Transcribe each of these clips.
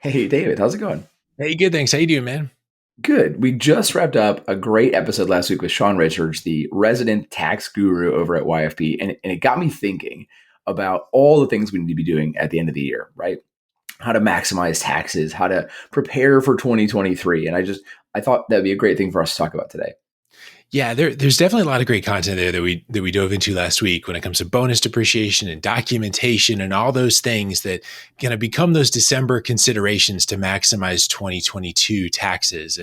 Hey, David, how's it going? Hey, good. Thanks. How you doing, man? Good. We just wrapped up a great episode last week with Sean Richards, the resident tax guru over at YFP. And it got me thinking about all the things we need to be doing at the end of the year, right? How to maximize taxes, how to prepare for 2023. I thought that'd be a great thing for us to talk about today. Yeah, there's definitely a lot of great content there that we dove into last week when it comes to bonus depreciation and documentation and all those things that kind of become those December considerations to maximize 2022 taxes.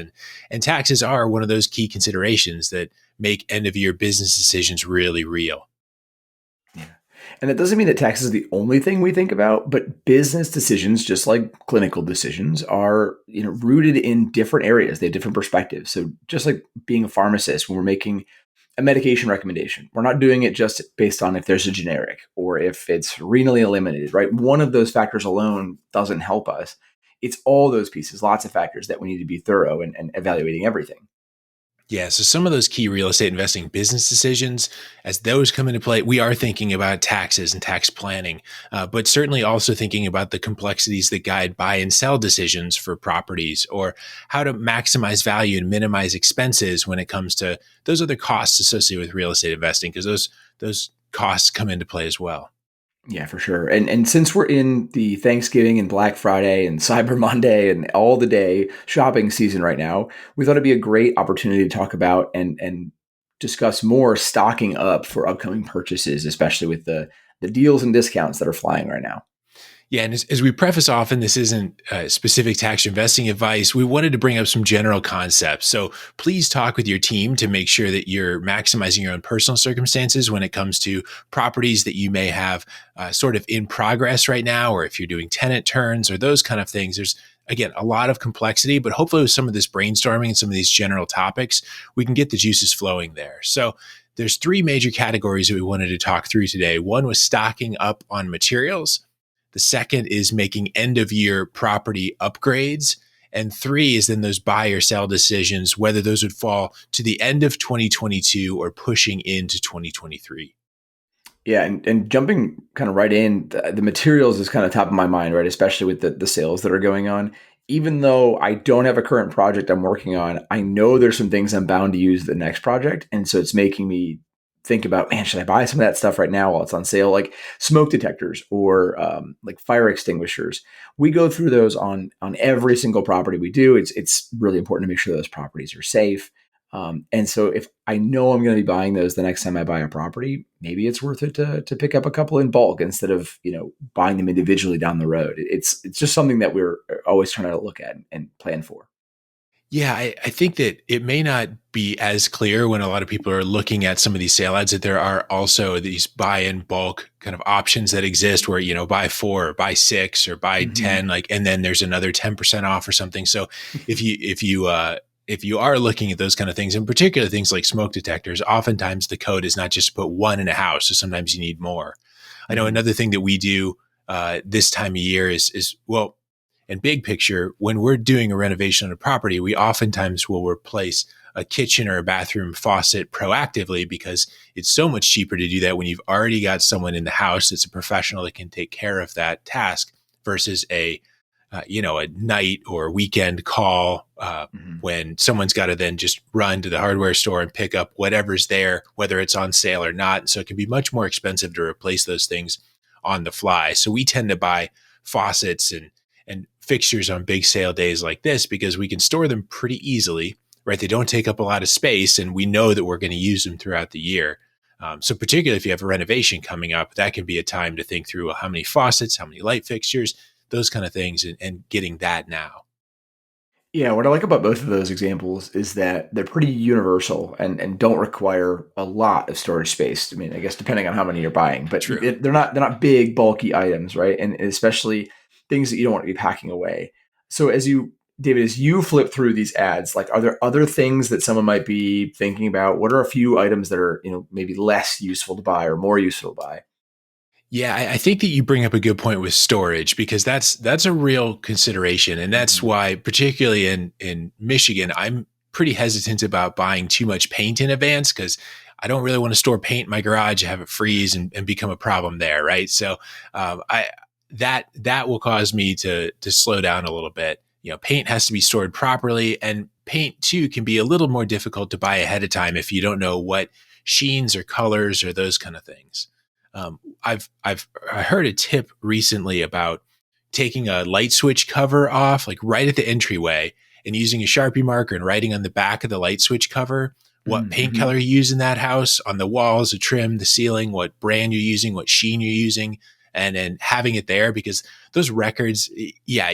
And taxes are one of those key considerations that make end of year business decisions really real. Yeah. And that doesn't mean that tax is the only thing we think about, but business decisions, just like clinical decisions, are rooted in different areas. They have different perspectives. So just like being a pharmacist, when we're making a medication recommendation, we're not doing it just based on if there's a generic or if it's renally eliminated, right? One of those factors alone doesn't help us. It's all those pieces, lots of factors that we need to be thorough and evaluating everything. Yeah, so some of those key real estate investing business decisions, as those come into play, we are thinking about taxes and tax planning, but certainly also thinking about the complexities that guide buy and sell decisions for properties, or how to maximize value and minimize expenses when it comes to those other costs associated with real estate investing, because those costs come into play as well. Yeah, for sure. And since we're in the Thanksgiving and Black Friday and Cyber Monday and all the day shopping season right now, we thought it'd be a great opportunity to talk about and discuss more stocking up for upcoming purchases, especially with the deals and discounts that are flying right now. Yeah, and as we preface often, this isn't specific tax investing advice. We wanted to bring up some general concepts. So please talk with your team to make sure that you're maximizing your own personal circumstances when it comes to properties that you may have sort of in progress right now, or if you're doing tenant turns or those kind of things. There's, again, a lot of complexity, but hopefully with some of this brainstorming and some of these general topics, we can get the juices flowing there. So there's three major categories that we wanted to talk through today. One was stocking up on materials. The second is making end of year property upgrades. And three is then those buy or sell decisions, whether those would fall to the end of 2022 or pushing into 2023. Yeah, and jumping kind of right in, the materials is kind of top of my mind, right? Especially with the sales that are going on. Even though I don't have a current project I'm working on, I know there's some things I'm bound to use the next project. And so it's making me think about, man, should I buy some of that stuff right now while it's on sale? Like smoke detectors or like fire extinguishers. We go through those on every single property we do. It's really important to make sure those properties are safe. And so if I know I'm going to be buying those the next time I buy a property, maybe it's worth it to pick up a couple in bulk instead of, buying them individually down the road. It's just something that we're always trying to look at and plan for. Yeah, I think that it may not be as clear when a lot of people are looking at some of these sale ads that there are also these buy in bulk kind of options that exist where, buy four or buy six or buy Hmm. 10, like, and then there's another 10% off or something. So if you are looking at those kind of things, in particular things like smoke detectors, oftentimes the code is not just to put one in a house. So sometimes you need more. I know Hmm. another thing that we do this time of year is well, and big picture, when we're doing a renovation on a property, we oftentimes will replace a kitchen or a bathroom faucet proactively because it's so much cheaper to do that when you've already got someone in the house that's a professional that can take care of that task versus a night or weekend call Hmm. when someone's got to then just run to the hardware store and pick up whatever's there, whether it's on sale or not. And so it can be much more expensive to replace those things on the fly. So we tend to buy faucets and fixtures on big sale days like this because we can store them pretty easily, right? They don't take up a lot of space, and we know that we're going to use them throughout the year. So particularly if you have a renovation coming up, that can be a time to think through how many faucets, how many light fixtures, those kind of things, and getting that now. Yeah, what I like about both of those examples is that they're pretty universal and don't require a lot of storage space. I mean, I guess depending on how many you're buying, but True. they're not big bulky items, right? And especially things that you don't want to be packing away. So David, as you flip through these ads, like are there other things that someone might be thinking about? What are a few items that are, maybe less useful to buy or more useful to buy? Yeah, I think that you bring up a good point with storage because that's a real consideration, and that's Mhm. why, particularly in Michigan, I'm pretty hesitant about buying too much paint in advance because I don't really want to store paint in my garage, have it freeze and become a problem there, right? So I that will cause me to slow down a little bit. Paint has to be stored properly, and paint too can be a little more difficult to buy ahead of time if you don't know what sheens or colors or those kind of things. I heard a tip recently about taking a light switch cover off, like right at the entryway, and using a Sharpie marker and writing on the back of the light switch cover what paint Mm-hmm. color you use in that house, on the walls, the trim, the ceiling, what brand you're using, what sheen you're using, and then having it there, because those records, yeah,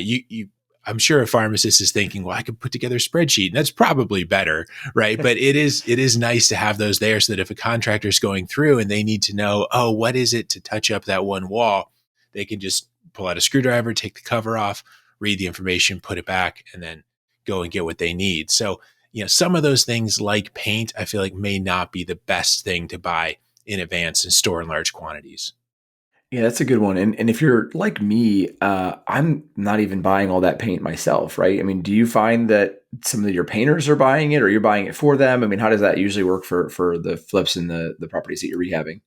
I'm sure a pharmacist is thinking, well, I could put together a spreadsheet, and that's probably better, right? But it is nice to have those there so that if a contractor is going through and they need to know, oh, what is it to touch up that one wall, they can just pull out a screwdriver, take the cover off, read the information, put it back, and then go and get what they need. So, some of those things like paint, I feel like may not be the best thing to buy in advance and store in large quantities. Yeah, that's a good one. And if you're like me, I'm not even buying all that paint myself, right? I mean, do you find that some of your painters are buying it, or you're buying it for them? I mean, how does that usually work for the flips and the properties that you're rehabbing?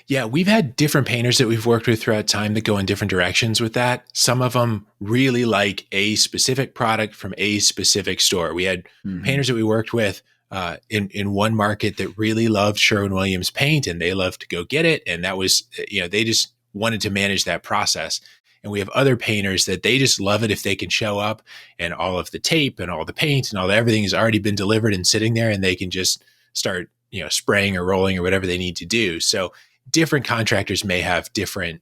Yeah, we've had different painters that we've worked with throughout time that go in different directions with that. Some of them really like a specific product from a specific store. We had Hmm. painters that we worked with in one market that really loved Sherwin-Williams paint, and they loved to go get it. And that was, they just wanted to manage that process. And we have other painters that they just love it if they can show up and all of the tape and all the paint and all the everything has already been delivered and sitting there, and they can just start, spraying or rolling or whatever they need to do. So different contractors may have different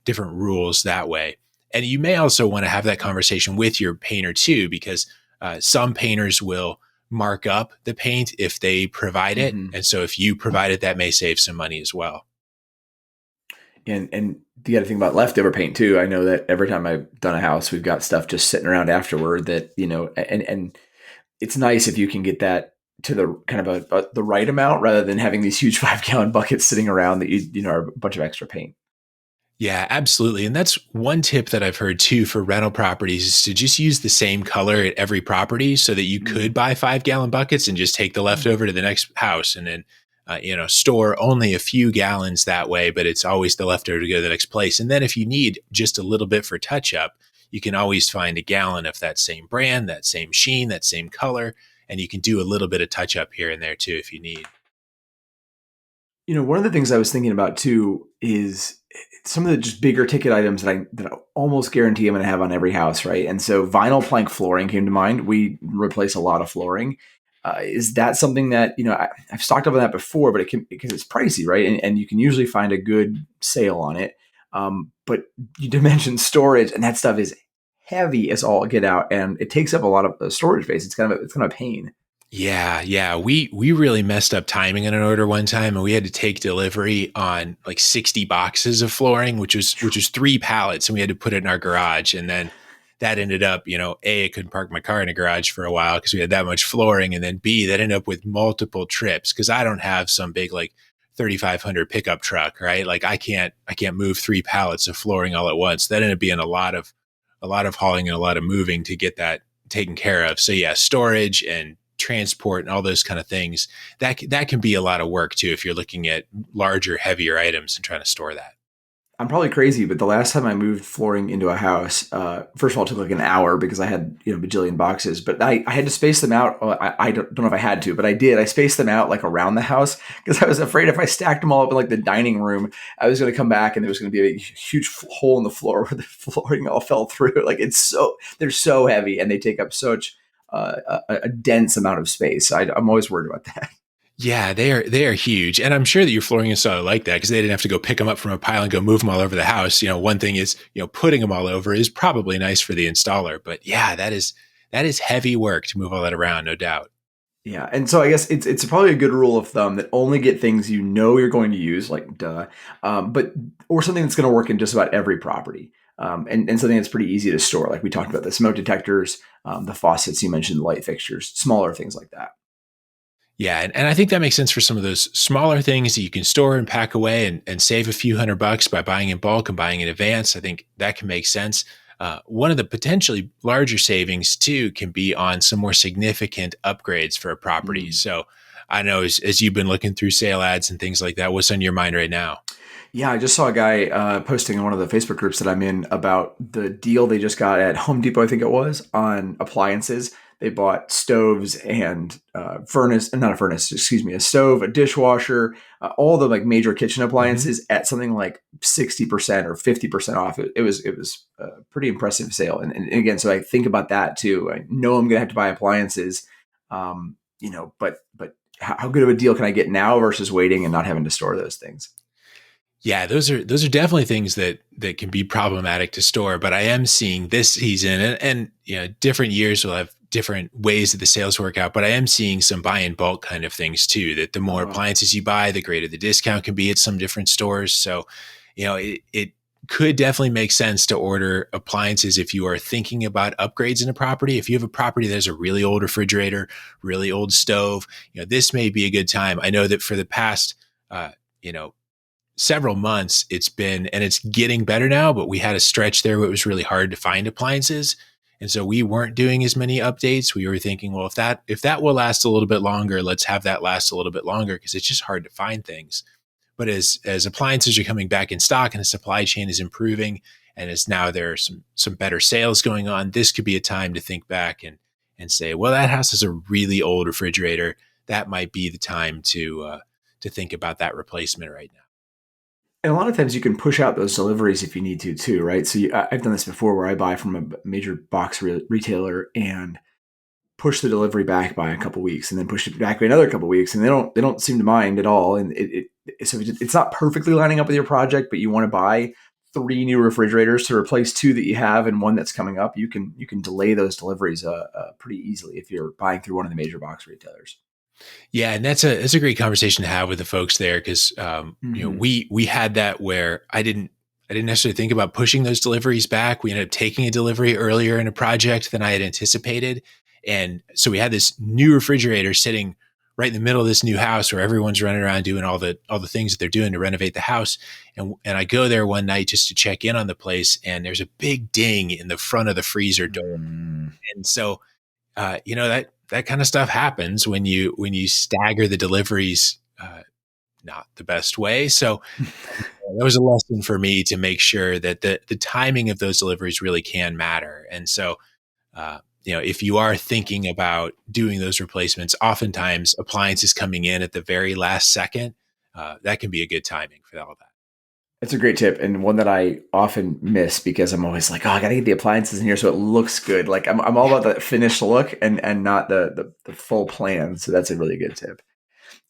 rules that way. And you may also want to have that conversation with your painter too, because some painters will mark up the paint if they provide it. Hmm. And so if you provide it, that may save some money as well. And you got to think about leftover paint too. I know that every time I've done a house, we've got stuff just sitting around afterward that, and it's nice if you can get that to the kind of the right amount rather than having these huge 5 gallon buckets sitting around that are a bunch of extra paint. Yeah, absolutely. And that's one tip that I've heard too for rental properties is to just use the same color at every property so that you could Mm. buy 5 gallon buckets and just take the leftover to the next house and then, store only a few gallons that way, but it's always the leftover to go to the next place. And then if you need just a little bit for touch up, you can always find a gallon of that same brand, that same sheen, that same color, and you can do a little bit of touch up here and there too if you need. One of the things I was thinking about too is some of the just bigger ticket items that I almost guarantee I'm going to have on every house, right? And so vinyl plank flooring came to mind. We replace a lot of flooring. Is that something that I've stocked up on that before, but it can because it's pricey, right? And you can usually find a good sale on it. But you did mention storage, and that stuff is heavy as all get out, and it takes up a lot of storage space. It's kind of a pain. Yeah, yeah. We really messed up timing on an order one time, and we had to take delivery on like 60 boxes of flooring, which was 3 pallets, and we had to put it in our garage. And then that ended up, A, I couldn't park my car in a garage for a while because we had that much flooring, and then B, that ended up with multiple trips because I don't have some big like 3,500 pickup truck, right? Like I can't move 3 pallets of flooring all at once. That ended up being a lot of hauling and a lot of moving to get that taken care of. So yeah, storage and transport and all those kind of things that can be a lot of work too if you're looking at larger, heavier items and trying to store that. I'm probably crazy, but the last time I moved flooring into a house, first of all, it took like an hour because I had bajillion boxes. But I had to space them out. I don't know if I had to, but I did. I spaced them out like around the house because I was afraid if I stacked them all up in like the dining room, I was going to come back and there was going to be a huge hole in the floor where the flooring all fell through. Like they're so heavy and they take up such a dense amount of space. I'm always worried about that. Yeah, they are huge, and I'm sure that your flooring installer liked that because they didn't have to go pick them up from a pile and go move them all over the house. One thing is putting them all over is probably nice for the installer, but yeah, that is heavy work to move all that around, no doubt. Yeah, and so I guess it's probably a good rule of thumb that only get things you're going to use, like duh, but or something that's going to work in just about every property, and something that's pretty easy to store, like we talked about the smoke detectors, the faucets you mentioned, the light fixtures, smaller things like that. Yeah, and I think that makes sense for some of those smaller things that you can store and pack away and save a few $100 by buying in bulk and buying in advance. I think that can make sense. One of the potentially larger savings too can be on some more significant upgrades for a property. Mm. So I know as you've been looking through sale ads and things like that, what's on your mind right now? Yeah, I just saw a guy posting in one of the Facebook groups that I'm in about the deal they just got at Home Depot, I think it was, on appliances. They bought stoves and furnace, not a furnace, excuse me, a stove, a dishwasher, all the like major kitchen Hmm. appliances at something like 60% or 50% off. It was a pretty impressive sale. And again, so I think about that too. I know I'm gonna have to buy appliances, but how good of a deal can I get now versus waiting and not having to store those things? Yeah, those are definitely things that can be problematic to store. But I am seeing this season, and different years will have different ways that the sales work out. But I am seeing some buy in bulk kind of things too. That the more Oh, appliances you buy, the greater the discount can be at some different stores. So, it could definitely make sense to order appliances if you are thinking about upgrades in a property. If you have a property that has a really old refrigerator, really old stove, this may be a good time. I know that for the past, uh, you know several months it's been, and it's getting better now, but we had a stretch there where it was really hard to find appliances, and so we weren't doing as many updates. We were thinking, well, if that will last a little bit longer, let's have that last a little bit longer, because it's just hard to find things. But as appliances are coming back in stock and the supply chain is improving, and as now there are some better sales going on, this could be a time to think back and say, well, that house has a really old refrigerator. That might be the time to think about that replacement right now. and a lot of times you can push out those deliveries if you need to too, right? So I've done this before where I buy from a major box retailer and push the delivery back by a couple weeks, and then push it back by another couple weeks, and they don't seem to mind at all. And so it's not perfectly lining up with your project, but you want to buy three new refrigerators to replace two that you have and one that's coming up. You can delay those deliveries pretty easily if you're buying through one of the major box retailers. Yeah, and that's a great conversation to have with the folks there, because Hmm. we had that where I didn't necessarily think about pushing those deliveries back. We ended up taking a delivery earlier in a project than I had anticipated, and so we had this new refrigerator sitting right in the middle of this new house where everyone's running around doing all the things that they're doing to renovate the house. And I go there one night just to check in on the place, and there's a big ding in the front of the freezer door, Mm. and so that kind of stuff happens when you stagger the deliveries, not the best way. So that was a lesson for me to make sure that the timing of those deliveries really can matter. And so, if you are thinking about doing those replacements, oftentimes appliances coming in at the very last second, that can be a good timing for all of that. It's a great tip, and one that I often miss because I'm always like, oh, I gotta get the appliances in here so it looks good. Like I'm all about the finished look and not the full plan. So that's a really good tip.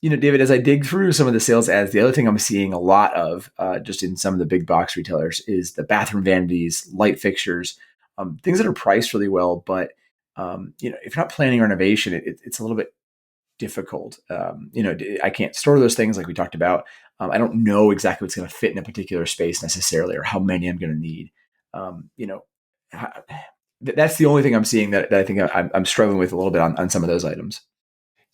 David, as I dig through some of the sales ads, the other thing I'm seeing a lot of, just in some of the big box retailers, is the bathroom vanities, light fixtures, things that are priced really well. But if you're not planning renovation, it's a little bit difficult. I can't store those things like we talked about. I don't know exactly what's going to fit in a particular space necessarily, or how many I'm going to need. Um, you know, that's the only thing I'm seeing that I think I'm struggling with a little bit on some of those items.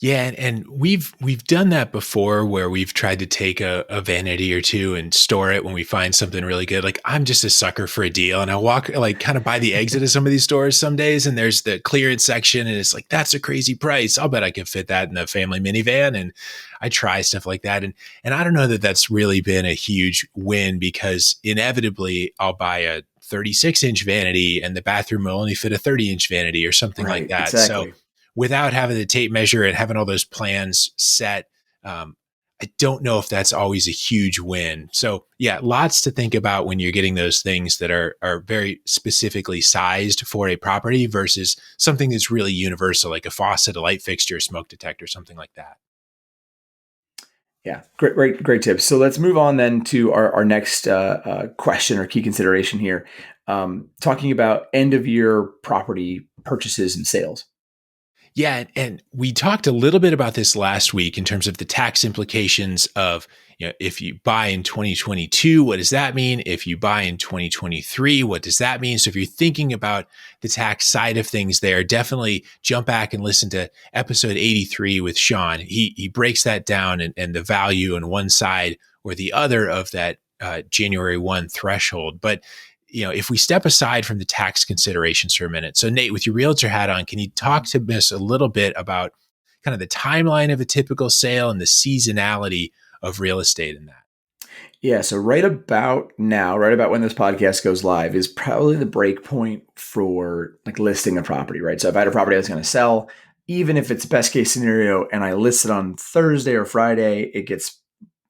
Yeah, and we've done that before, where we've tried to take a vanity or two and store it when we find something really good. Like, I'm just a sucker for a deal, and I walk like kind of by the exit of some of these stores some days, and there's the clearance section, and it's like, that's a crazy price. I'll bet I can fit that in the family minivan, and I try stuff like that, and I don't know that that's really been a huge win, because inevitably I'll buy a 36-inch vanity and the bathroom will only fit a 30-inch vanity or something like Right, that. So exactly. without having the tape measure and having all those plans set, um, I don't know if that's always a huge win. So yeah, lots to think about when you're getting those things that are very specifically sized for a property versus something that's really universal, like a faucet, a light fixture, smoke detector, something like that. Yeah, great tips. So let's move on then to our next question or key consideration here, talking about end of year property purchases and sales. Yeah, and we talked a little bit about this last week in terms of the tax implications of, if you buy in 2022, what does that mean? If you buy in 2023, what does that mean? So if you're thinking about the tax side of things there, definitely jump back and listen to episode 83 with Sean. He breaks that down, and the value on one side or the other of that January 1 threshold. But if we step aside from the tax considerations for a minute. So, Nate, with your realtor hat on, can you talk to us a little bit about kind of the timeline of a typical sale and the seasonality of real estate in that? Yeah, so right about now, right about when this podcast goes live, is probably the break point for like listing a property, right? So if I had a property that's going to sell, even if it's best case scenario, and I list it on Thursday or Friday, it gets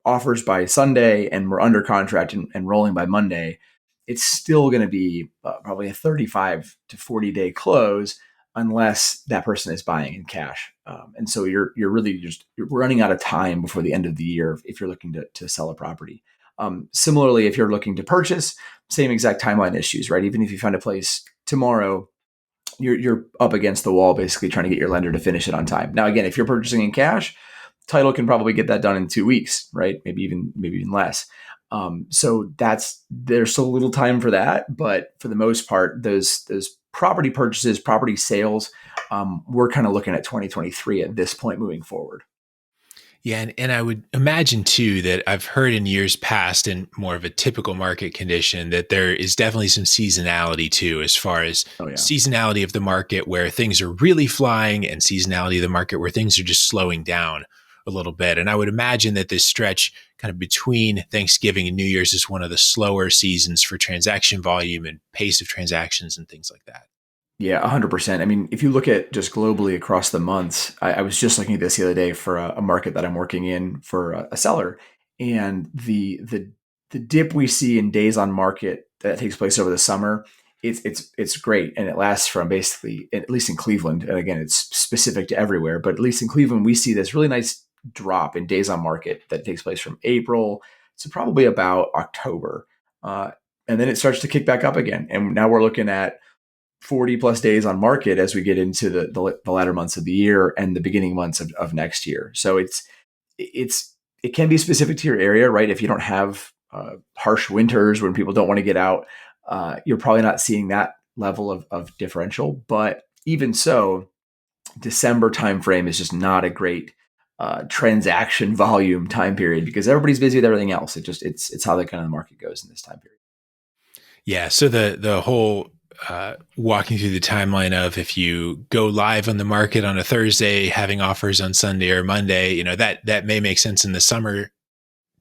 offers by Sunday, and we're under contract and rolling by Monday, it's still going to be probably a 35 to 40 day close unless that person is buying in cash. And so you're really just you're running out of time before the end of the year if you're looking to sell a property. Similarly, if you're looking to purchase, same exact timeline issues, right? Even if you find a place tomorrow, you're up against the wall basically trying to get your lender to finish it on time. Now, again, if you're purchasing in cash, title can probably get that done in 2 weeks, right? Maybe even less. So there's still a little time for that, but for the most part, those property purchases, property sales, we're kind of looking at 2023 at this point moving forward. Yeah, and I would imagine too that I've heard in years past in more of a typical market condition that there is definitely some seasonality too, as far as Oh yeah. seasonality of the market where things are really flying and seasonality of the market where things are just slowing down a little bit. And I would imagine that this stretch kind of between Thanksgiving and New Year's is one of the slower seasons for transaction volume and pace of transactions and things like that. Yeah, 100%. I mean, if you look at just globally across the months, I was just looking at this the other day for a market that I'm working in for a seller, and the dip we see in days on market that takes place over the summer, it's great, and it lasts from basically, at least in Cleveland, and again, it's specific to everywhere, but at least in Cleveland, we see this really nice drop in days on market that takes place from April to probably about October, and then it starts to kick back up again, and now we're looking at 40 plus days on market as we get into the latter months of the year and the beginning months of next year. So it can be specific to your area, right? If you don't have harsh winters when people don't want to get out, you're probably not seeing that level of differential. But even so, December timeframe is just not a great transaction volume time period because everybody's busy with everything else. It's how the kind of the market goes in this time period. Yeah. So the whole walking through the timeline of if you go live on the market on a Thursday, having offers on Sunday or Monday, that may make sense in the summer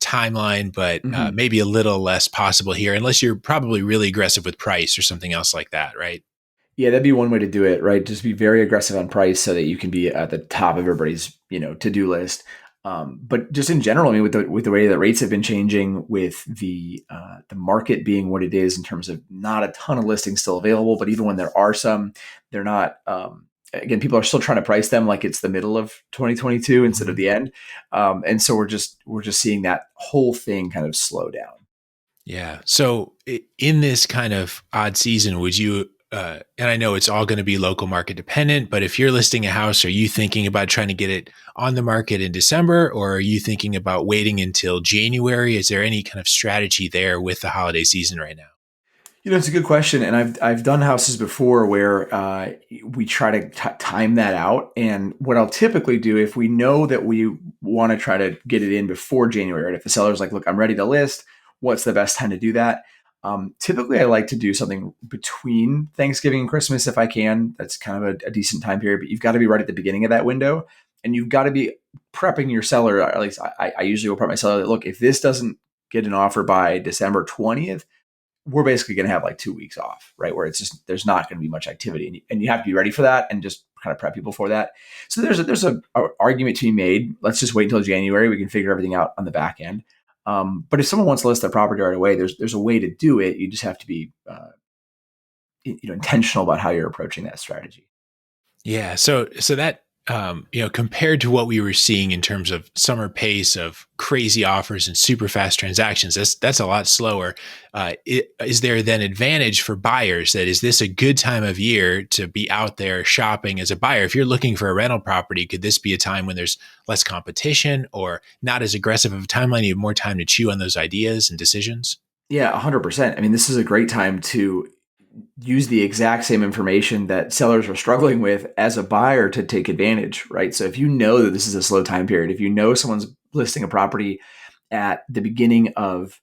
timeline, but Mhm. maybe a little less possible here, unless you're probably really aggressive with price or something else like that, right? Yeah, that'd be one way to do it, right? Just be very aggressive on price so that you can be at the top of everybody's, to-do list. But just in general, I mean, with the way that rates have been changing, with the market being what it is in terms of not a ton of listings still available, but even when there are some, they're not. Again, people are still trying to price them like it's the middle of 2022 instead of Mhm. the end, and so we're just seeing that whole thing kind of slow down. Yeah. So in this kind of odd season, would you, and I know it's all going to be local market dependent, but if you're listing a house, are you thinking about trying to get it on the market in December, or are you thinking about waiting until January? Is there any kind of strategy there with the holiday season right now? It's a good question, and I've done houses before where we try to time that out. And what I'll typically do if we know that we want to try to get it in before January, right? If the seller's like, "Look, I'm ready to list. What's the best time to do that?" Typically, I like to do something between Thanksgiving and Christmas if I can. That's kind of a decent time period, but you've got to be right at the beginning of that window, and you've got to be prepping your seller. Or at least I usually will prep my seller. Look, if this doesn't get an offer by December 20th, we're basically going to have like 2 weeks off, right? Where it's just, there's not going to be much activity, and you have to be ready for that and just kind of prep people for that. So there's a argument to be made. Let's just wait until January. We can figure everything out on the back end. But if someone wants to list their property right away, there's a way to do it. You just have to be, intentional about how you're approaching that strategy. Yeah. So that, compared to what we were seeing in terms of summer pace of crazy offers and super fast transactions, that's a lot slower. Is there then advantage for buyers that is this a good time of year to be out there shopping as a buyer? If you're looking for a rental property, could this be a time when there's less competition or not as aggressive of a timeline? You have more time to chew on those ideas and decisions? Yeah, 100%. I mean, this is a great time to use the exact same information that sellers are struggling with as a buyer to take advantage, right? So if you know that this is a slow time period, if you know someone's listing a property at the beginning of,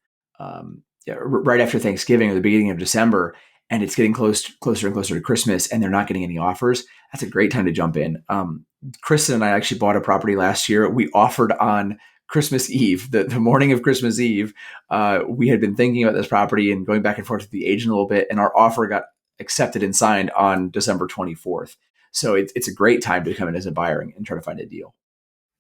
yeah, right after Thanksgiving or the beginning of December, and it's getting closer and closer to Christmas, and they're not getting any offers, that's a great time to jump in. Kristen and I actually bought a property last year. We offered on Christmas Eve, the morning of Christmas Eve, we had been thinking about this property and going back and forth with the agent a little bit, and our offer got accepted and signed on December 24th. So it's a great time to come in as a buyer and try to find a deal.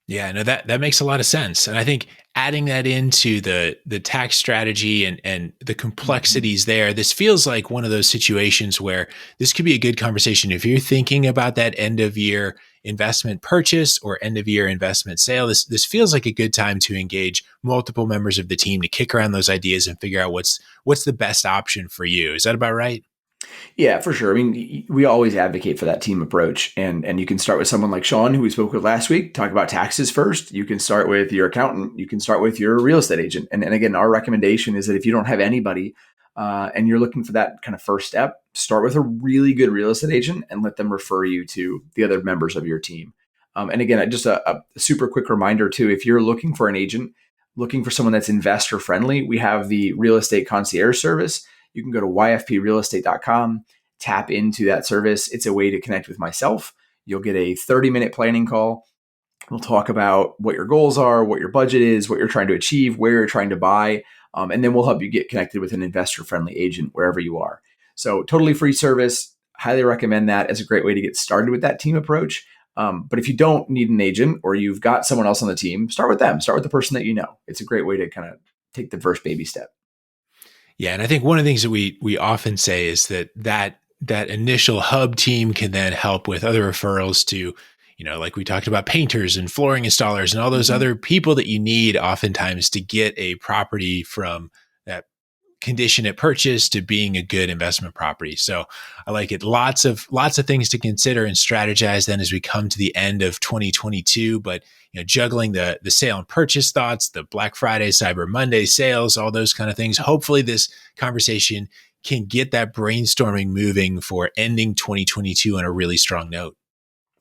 Yeah, no, that makes a lot of sense. And I think adding that into the tax strategy and the complexities there, this feels like one of those situations where this could be a good conversation. If you're thinking about that end of year investment purchase or end of year investment sale, this feels like a good time to engage multiple members of the team to kick around those ideas and figure out what's the best option for you. Is that about right? Yeah, for sure. I mean, we always advocate for that team approach, and you can start with someone like Sean, who we spoke with last week. Talk about taxes first. You can start with your accountant. You can start with your real estate agent. And again, our recommendation is that if you don't have anybody and you're looking for that kind of first step, start with a really good real estate agent and let them refer you to the other members of your team. And again, just a super quick reminder too: if you're looking for an agent, looking for someone that's investor friendly, we have the real estate concierge service. You can go to yfprealestate.com, tap into that service. It's a way to connect with myself. You'll get a 30-minute planning call. We'll talk about what your goals are, what your budget is, what you're trying to achieve, where you're trying to buy, and then we'll help you get connected with an investor-friendly agent wherever you are. So totally free service. Highly recommend that as a great way to get started with that team approach. But if you don't need an agent or you've got someone else on the team, start with them. Start with the person that you know. It's a great way to kind of take the first baby step. Yeah, and I think one of the things that we often say is that initial hub team can then help with other referrals to, like we talked about painters and flooring installers and all those other people that you need oftentimes to get a property from that condition at purchase to being a good investment property. So I like it. Lots of things to consider and strategize then as we come to the end of 2022. But juggling the sale and purchase thoughts, the Black Friday, Cyber Monday sales, all those kind of things. Hopefully this conversation can get that brainstorming moving for ending 2022 on a really strong note.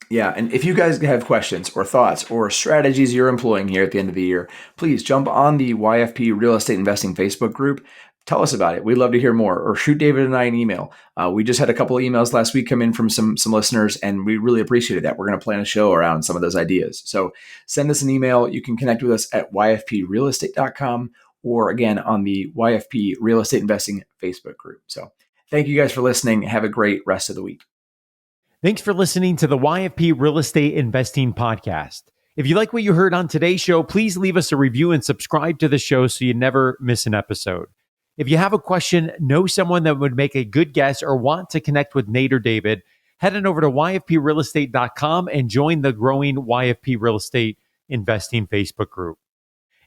Yeah, and if you guys have questions or thoughts or strategies you're employing here at the end of the year, please jump on the YFP Real Estate Investing Facebook group. Tell us about it. We'd love to hear more, or shoot David and I an email. We just had a couple of emails last week come in from some listeners, and we really appreciated that. We're going to plan a show around some of those ideas. So send us an email. You can connect with us at yfprealestate.com or again on the YFP Real Estate Investing Facebook group. So thank you guys for listening. Have a great rest of the week. Thanks for listening to the YFP Real Estate Investing Podcast. If you like what you heard on today's show, please leave us a review and subscribe to the show so you never miss an episode. If you have a question, know someone that would make a good guest, or want to connect with Nate or David, head on over to yfprealestate.com and join the growing YFP Real Estate Investing Facebook group.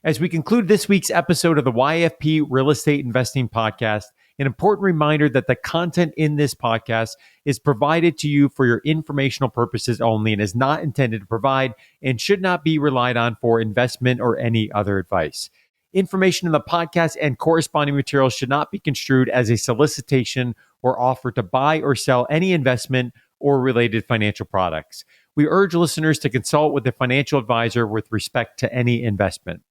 As we conclude this week's episode of the YFP Real Estate Investing Podcast, an important reminder that the content in this podcast is provided to you for your informational purposes only and is not intended to provide and should not be relied on for investment or any other advice. Information in the podcast and corresponding materials should not be construed as a solicitation or offer to buy or sell any investment or related financial products. We urge listeners to consult with a financial advisor with respect to any investment.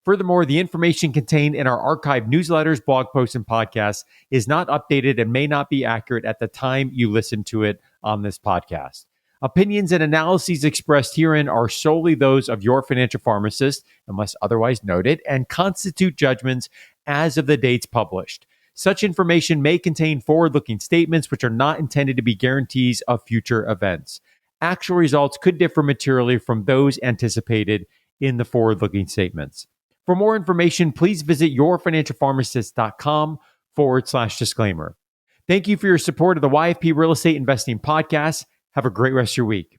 Furthermore, the information contained in our archived newsletters, blog posts, and podcasts is not updated and may not be accurate at the time you listen to it on this podcast. Opinions and analyses expressed herein are solely those of your financial pharmacist, unless otherwise noted, and constitute judgments as of the dates published. Such information may contain forward-looking statements which are not intended to be guarantees of future events. Actual results could differ materially from those anticipated in the forward-looking statements. For more information, please visit yourfinancialpharmacist.com/disclaimer. Thank you for your support of the YFP Real Estate Investing Podcast. Have a great rest of your week.